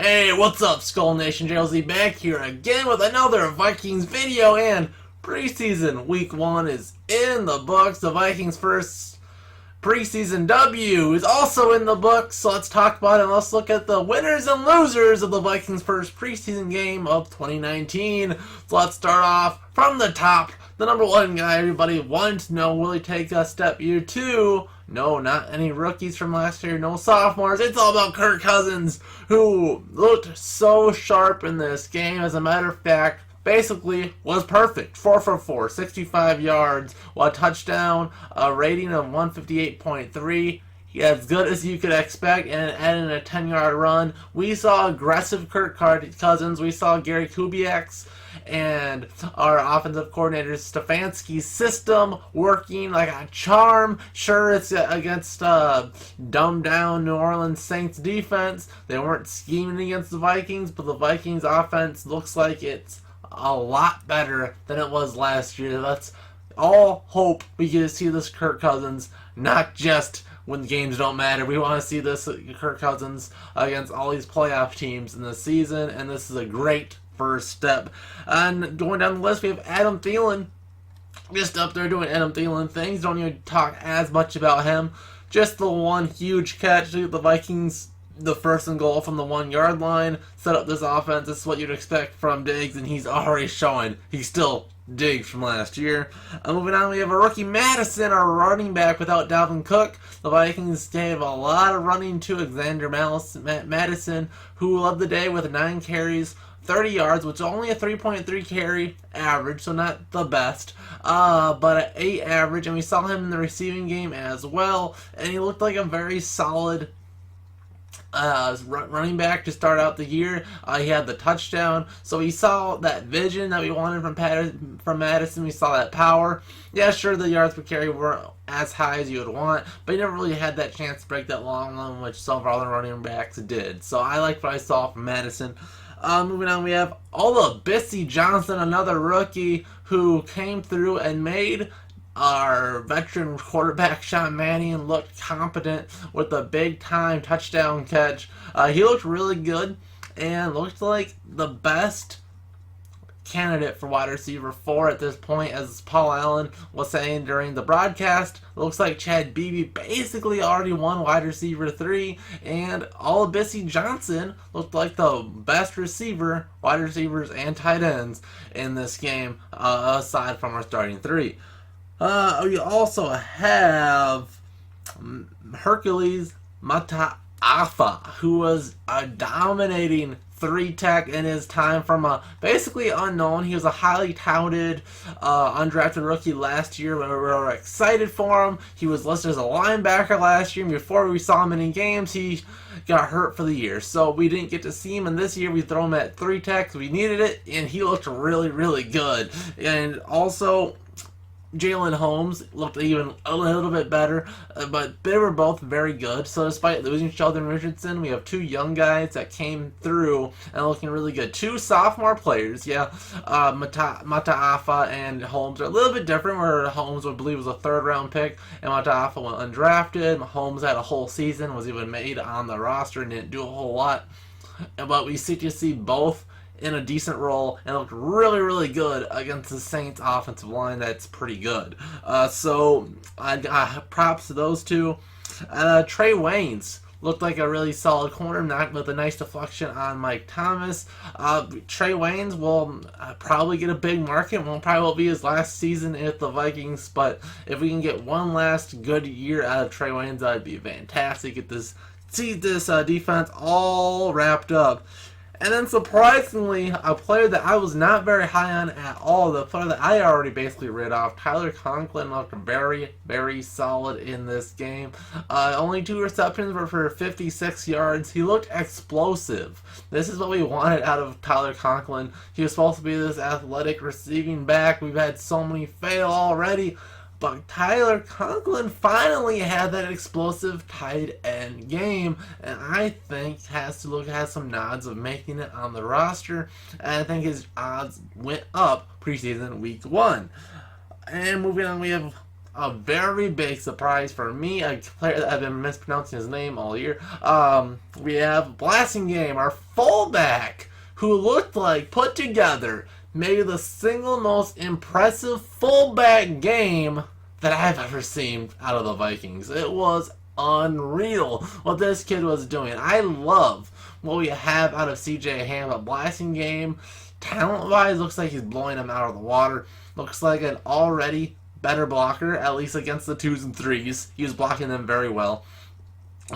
Hey, what's up, Skull Nation? JLZ back here again with another Vikings video, and preseason week 1 is in the books. The Vikings' first preseason W is also in the books, so let's talk about it. Let's look at the winners and losers of the Vikings' first preseason game of 2019. So let's start off from the top. The number one guy everybody wanted to know, will he take a step year 2? No, not any rookies from last year, no sophomores. It's all about Kirk Cousins, who looked so sharp in this game. As a matter of fact, basically was perfect. 4 for 4, 65 yards, a touchdown, a rating of 158.3. As good as you could expect, and adding a 10-yard run. We saw aggressive Kirk Cousins. We saw Gary Kubiak's and our offensive coordinator Stefanski's system working like a charm. Sure, it's against dumbed down New Orleans Saints defense. They weren't scheming against the Vikings, but the Vikings offense looks like it's a lot better than it was last year. Let's all hope we get to see this Kirk Cousins, not just when games don't matter. We want to see this Kirk Cousins against all these playoff teams in the season, and this is a great first step. And going down the list, we have Adam Thielen, just up there doing Adam Thielen things. Don't even talk as much about him. Just the one huge catch to the Vikings, the first and goal from the 1-yard line, set up this offense. This is what you'd expect from Diggs, and he's already showing he's still Diggs from last year. Moving on, we have a rookie Madison, our running back without Dalvin Cook. The Vikings gave a lot of running to Alexander Madison, who led the day with 9 carries, 30 yards, which is only a 3.3 carry average, so not the best, but an 8 average, and we saw him in the receiving game as well, and he looked like a very solid running back to start out the year. He had the touchdown, so we saw that vision that we wanted from Madison. We saw that power. Yeah, sure, the yards per carry weren't as high as you would want, but he never really had that chance to break that long run, which some of our other running backs did. So I liked what I saw from Madison. Moving on, we have Bissy Johnson, another rookie who came through and made our veteran quarterback Sean Mannion looked competent with a big-time touchdown catch. He looked really good and looked like the best candidate for wide receiver 4 at this point, as Paul Allen was saying during the broadcast. It looks like Chad Beebe basically already won wide receiver 3, and Bissy Johnson looked like the best receiver, wide receivers, and tight ends in this game, aside from our starting 3. We also have Hercules Mataafa, who was a dominating 3-tech in his time from a basically unknown. He was a highly touted undrafted rookie last year. We were excited for him. He was listed as a linebacker last year, and before we saw him in any games, he got hurt for the year. So we didn't get to see him, and this year we throw him at 3-tech. We needed it, and he looked really, really good. And also, Jalen Holmes looked even a little bit better, but they were both very good. So despite losing Sheldon Richardson, we have 2 young guys that came through and looking really good. 2 sophomore players, yeah. Mataafa and Holmes are a little bit different, where Holmes, I believe, was a 3rd-round pick, and Mataafa went undrafted. Holmes had a whole season, was even made on the roster, and didn't do a whole lot. But we see both in a decent role and looked really, really good against the Saints offensive line. That's pretty good. So I got props to those 2. Trey Waynes looked like a really solid corner, not with a nice deflection on Mike Thomas. Trey Waynes will probably get a big market. Probably will be his last season at the Vikings, but if we can get one last good year out of Trey Waynes, that would be fantastic. See this defense all wrapped up. And then, surprisingly, a player that I was not very high on at all, the player that I already basically read off, Tyler Conklin, looked very, very solid in this game. Only 2 receptions were for 56 yards. He looked explosive. This is what we wanted out of Tyler Conklin. He was supposed to be this athletic receiving back. We've had so many fail already. But Tyler Conklin finally had that explosive tight end game, and I think has some nods of making it on the roster. And I think his odds went up preseason week 1. And moving on, we have a very big surprise for me, a player that I've been mispronouncing his name all year. We have Blasingame, our fullback, who looked like put together maybe the single most impressive fullback game that I've ever seen out of the Vikings. It was unreal what this kid was doing. I love what we have out of CJ Ham, a Blasingame. Talent-wise, looks like he's blowing him out of the water. Looks like an already better blocker, at least against the 2s and 3s. He was blocking them very well.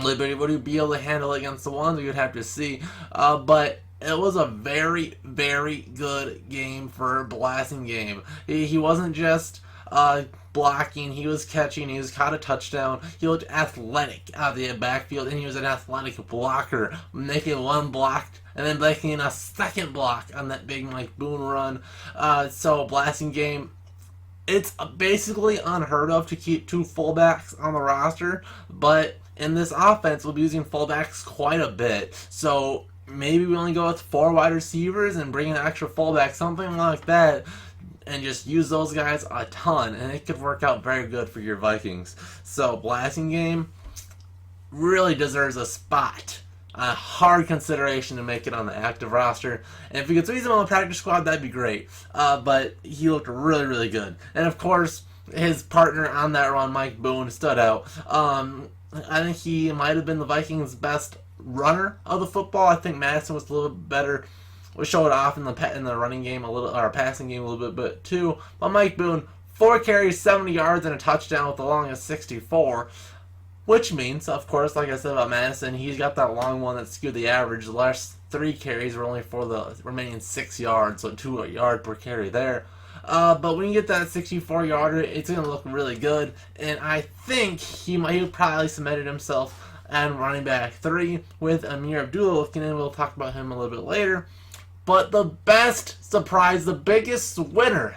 Would he be able to handle it against the 1s? We would have to see. But it was a very, very good game for Blasingame. He wasn't just blocking, he was catching, he was caught a touchdown. He looked athletic out of the backfield, and he was an athletic blocker, making one block and then making a second block on that big Mike Boone run. So Blasingame, it's basically unheard of to keep 2 fullbacks on the roster, but in this offense, we'll be using fullbacks quite a bit. So maybe we only go with 4 wide receivers and bring an extra fullback, something like that, and just use those guys a ton, and it could work out very good for your Vikings. So Blasingame really deserves a spot, a hard consideration to make it on the active roster. And if we could squeeze him on the practice squad, that'd be great. But he looked really, really good. And of course, his partner on that run, Mike Boone, stood out. I think he might have been the Vikings' best runner of the football. I think Madison was a little bit better. We showed it off in the running game a little, or passing game a little bit too. But Mike Boone, 4 carries, 70 yards, and a touchdown with the longest 64. Which means, of course, like I said about Madison, he's got that long one that skewed the average. The last 3 carries were only for the remaining 6 yards, so 2 yards per carry there. But when you get that 64-yarder, it's going to look really good. And I think he probably cemented himself and running back 3 with Amir Abdullah-Lifkinen. We'll talk about him a little bit later. But the best surprise, the biggest winner,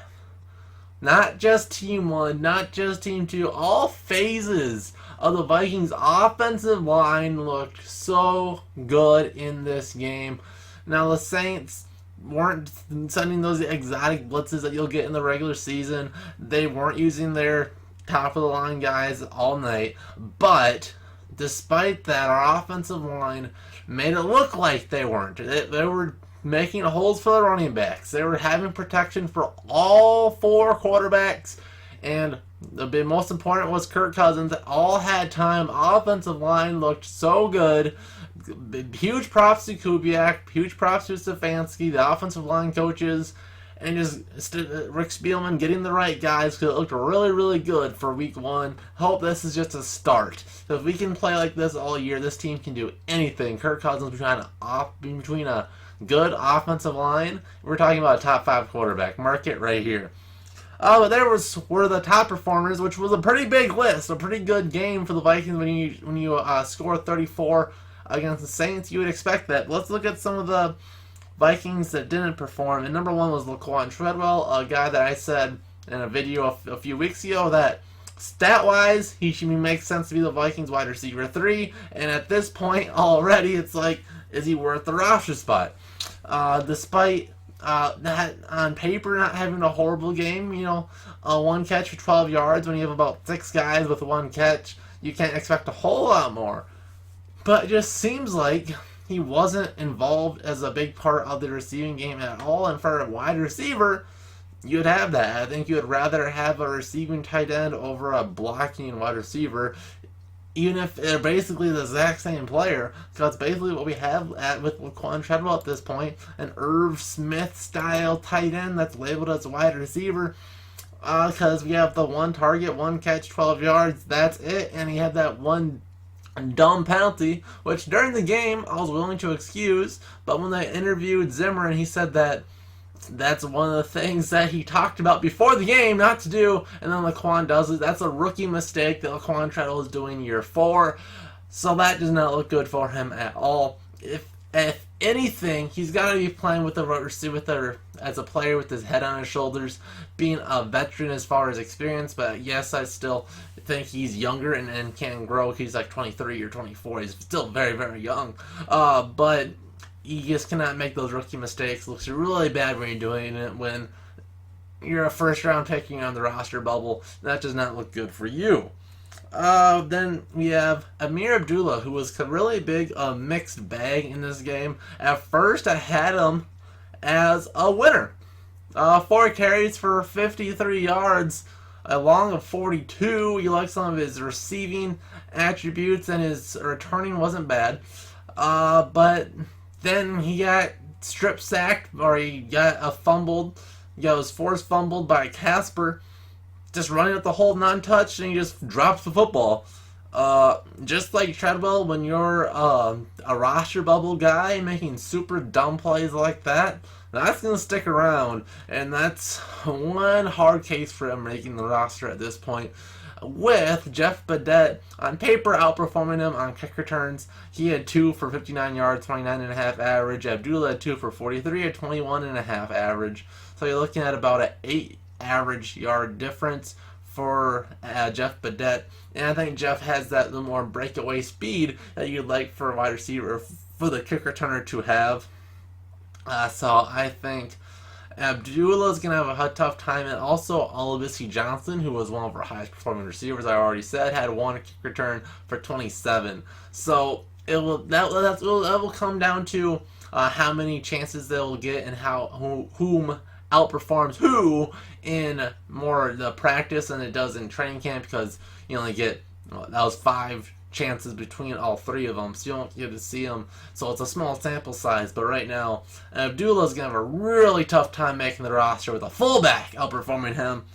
not just Team 1, not just Team 2, all phases of the Vikings' offensive line looked so good in this game. Now, the Saints weren't sending those exotic blitzes that you'll get in the regular season. They weren't using their top-of-the-line guys all night. But despite that, our offensive line made it look like they weren't. They were making holes for the running backs. They were having protection for all 4 quarterbacks. And the most important was Kirk Cousins. All had time. Offensive line looked so good. Huge props to Kubiak. Huge props to Stefanski, the offensive line coaches, and just Rick Spielman getting the right guys, because it looked really, really good for week 1. Hope this is just a start. So if we can play like this all year, this team can do anything. Kirk Cousins between a good offensive line. We're talking about a top 5 quarterback. Mark it right here. But there were the top performers, which was a pretty big list, a pretty good game for the Vikings. When you score 34 against the Saints, you would expect that. Let's look at some of the Vikings that didn't perform. And number 1 was Laquan Treadwell, a guy that I said in a video a few weeks ago that stat-wise, he should make sense to be the Vikings wide receiver 3. And at this point already, it's like, is he worth the roster spot? Despite that on paper not having a horrible game, 1 catch for 12 yards when you have about 6 guys with 1 catch, you can't expect a whole lot more. But it just seems like he wasn't involved as a big part of the receiving game at all. And for a wide receiver, you'd have that. I think you would rather have a receiving tight end over a blocking wide receiver, even if they're basically the exact same player. So that's basically what we have with Laquan Treadwell at this point, an Irv Smith-style tight end that's labeled as a wide receiver, because we have the 1 target, 1 catch, 12 yards, that's it, and he had that 1 dumb penalty, which during the game I was willing to excuse, but when they interviewed Zimmer and he said that that's one of the things that he talked about before the game not to do, and then Laquan does it. That's a rookie mistake that Laquan Treadwell is doing year 4, so that does not look good for him at all. If anything, he's got to be playing with as a player with his head on his shoulders, being a veteran as far as experience. But yes, I still think he's younger and can grow. He's like 23 or 24. He's still very, very young. But you just cannot make those rookie mistakes. It looks really bad when you're doing it when you're a first round pick, you're on the roster bubble. That does not look good for you. Then we have Amir Abdullah, who was really big, mixed bag in this game. At first, I had him as a winner. 4 carries for 53 yards, a long of 42. You like some of his receiving attributes, and his returning wasn't bad. But then he got strip sacked, or he got a fumbled. He was forced fumbled by Casper, just running up the hole, non-touched, and he just drops the football. Just like Treadwell, when you're a roster bubble guy making super dumb plays like that, that's going to stick around. And that's one hard case for him making the roster at this point. With Jeff Badet on paper outperforming him on kick returns. He had 2 for 59 yards, 29.5 average. Abdullah had 2 for 43 at 21.5 average. So you're looking at about an 8 average yard difference for Jeff Badet. And I think Jeff has that little more breakaway speed that you'd like for a wide receiver, for the kick returner to have. So I think Abdullah's going to have a tough time. And also Olabisi Johnson, who was one of our highest performing receivers, I already said, had 1 kick return for 27. So that will come down to how many chances they'll get and whom outperforms who in more the practice than it does in training camp, because you only get that was 5 chances between all 3 of them, so you don't get to see them, so it's a small sample size. But right now, Abdullah's gonna have a really tough time making the roster with a fullback outperforming him.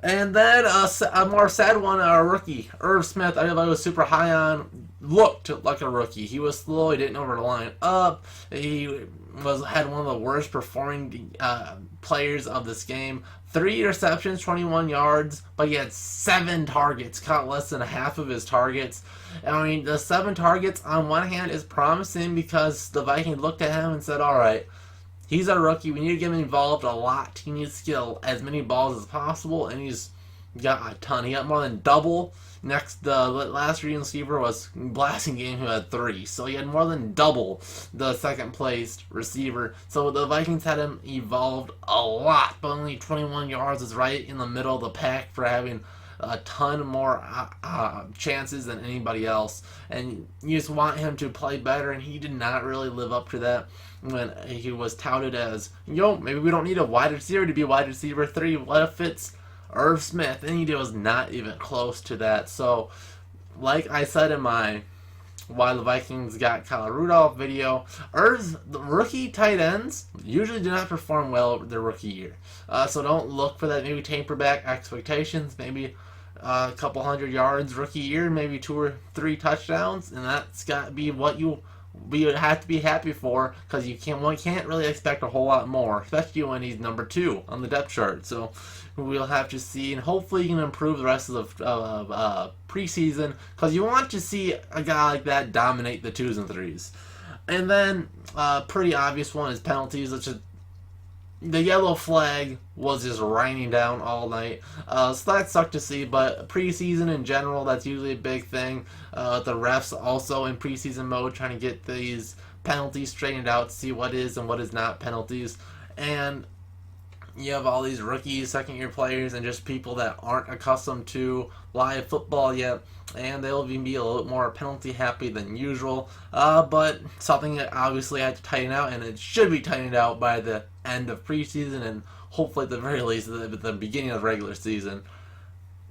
And then a more sad one, our rookie, Irv Smith, I was super high on, looked like a rookie. He was slow, he didn't know where to line up, he had one of the worst performing players of this game. 3 interceptions, 21 yards, but he had 7 targets, caught less than half of his targets. I mean, the 7 targets on one hand is promising because the Vikings looked at him and said, alright, he's a rookie, we need to get him involved a lot. He needs to get as many balls as possible, and he's got a ton. He got more than double. Next, the last reading receiver was Blasting Game, who had 3. So he had more than double the second placed receiver. So the Vikings had him evolved a lot, but only 21 yards is right in the middle of the pack for having a ton more chances than anybody else. And you just want him to play better, and he did not really live up to that when he was touted as, maybe we don't need a wide receiver to be wide receiver 3. What if it's Irv Smith? And he was not even close to that. So, like I said in my Why the Vikings Got Kyle Rudolph video, the rookie tight ends usually do not perform well their rookie year. So don't look for that. Maybe taper back expectations. Maybe a couple hundred yards rookie year, maybe 2 or 3 touchdowns, and that's got to be what you have to be happy for, because you can't really expect a whole lot more, especially when he's number 2 on the depth chart. So we'll have to see, and hopefully he can improve the rest of the preseason, because you want to see a guy like that dominate the 2s and 3s. And then pretty obvious one is penalties, which is the yellow flag was just raining down all night. So that sucked to see, but preseason in general, that's usually a big thing. The refs also in preseason mode trying to get these penalties straightened out, see what is and what is not penalties. And you have all these rookies, second-year players, and just people that aren't accustomed to live football yet, and they'll even be a little bit more penalty happy than usual. But something that obviously had to tighten out, and it should be tightened out by the end of preseason, and hopefully at the very least at the beginning of the regular season.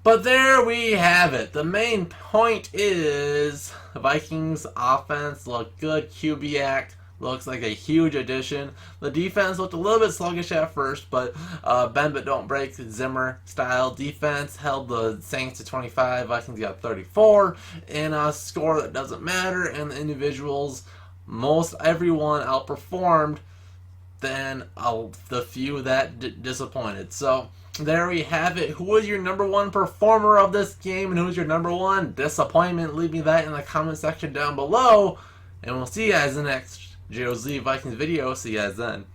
But there we have it. The main point is the Vikings offense looked good. Kubiak looks like a huge addition. The defense looked a little bit sluggish at first, but bend but don't break, Zimmer style defense held the Saints to 25. Vikings got 34 in a score that doesn't matter, and the individuals, everyone outperformed than the few that disappointed. So there we have it. Who is your number 1 performer of this game, and who is your number 1 disappointment? Leave me that in the comment section down below, and we'll see you guys in the next JOZ Vikings video. See you guys then.